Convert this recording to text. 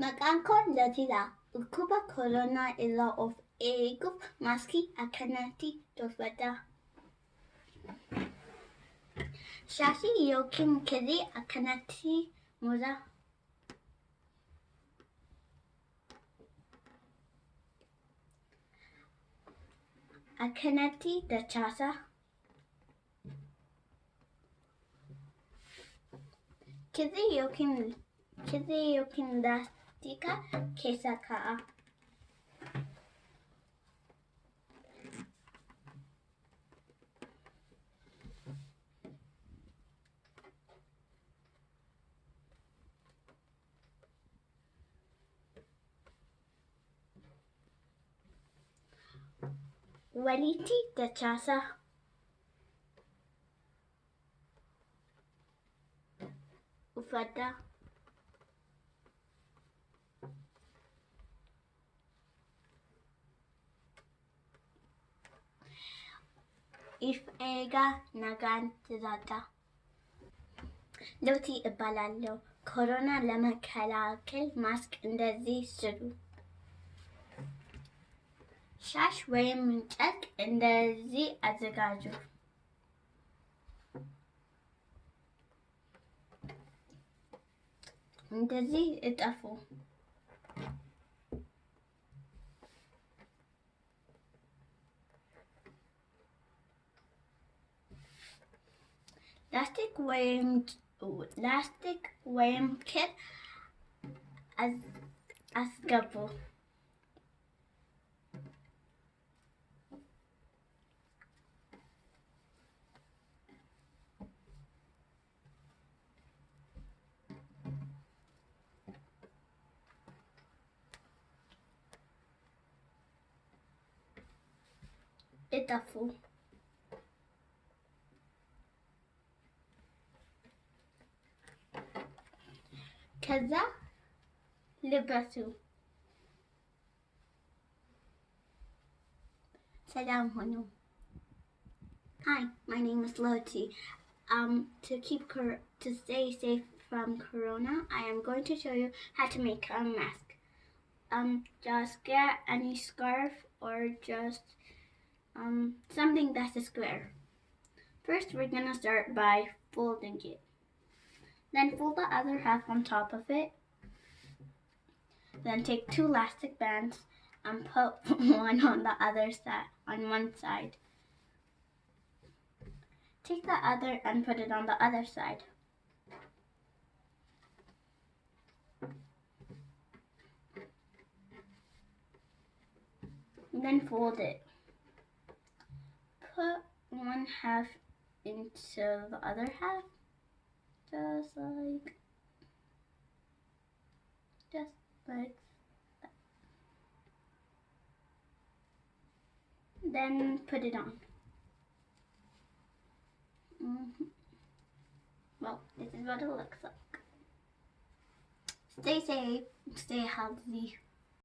Maqaan koo Latiidha. Dhukkuba koronaa irraa of eeguuf maaskii akkanatti tolfadhaa. Shaashii yookiin kirrii akkanatti muraa. Akkanatti dachaasaa. Kirrii yookiin laastika keessa kaa'a. Walitti dachaasaa. Uffadhaa. If eegaa nagaan jiraadhaa. ለውቲ እባላለሁ። ኮሮና ለመከላከል ማስክ እንደዚህ ስሩ። ሻሽ ወይም ጨርቅ እንደዚህ አዘጋጁ። እንደዚህ እጠፉ። ላስቲክ ወይም ክር አስገቡ። እጠፉ። ከዛ ልበሱ። ሰላም ሁኑ። Hi, my name is Loti. To stay safe from corona, I am going to show you how to make a mask. Just get any scarf or just something that's a square. First, we're gonna start by folding it. Then fold the other half on top of it. Then take 2 elastic bands and put one on the other side, on one side. Take the other and put it on the other side. Then fold it. Put one half into the other half. Just like that. Then put it on. Well, this is what it looks like. Stay safe, stay healthy.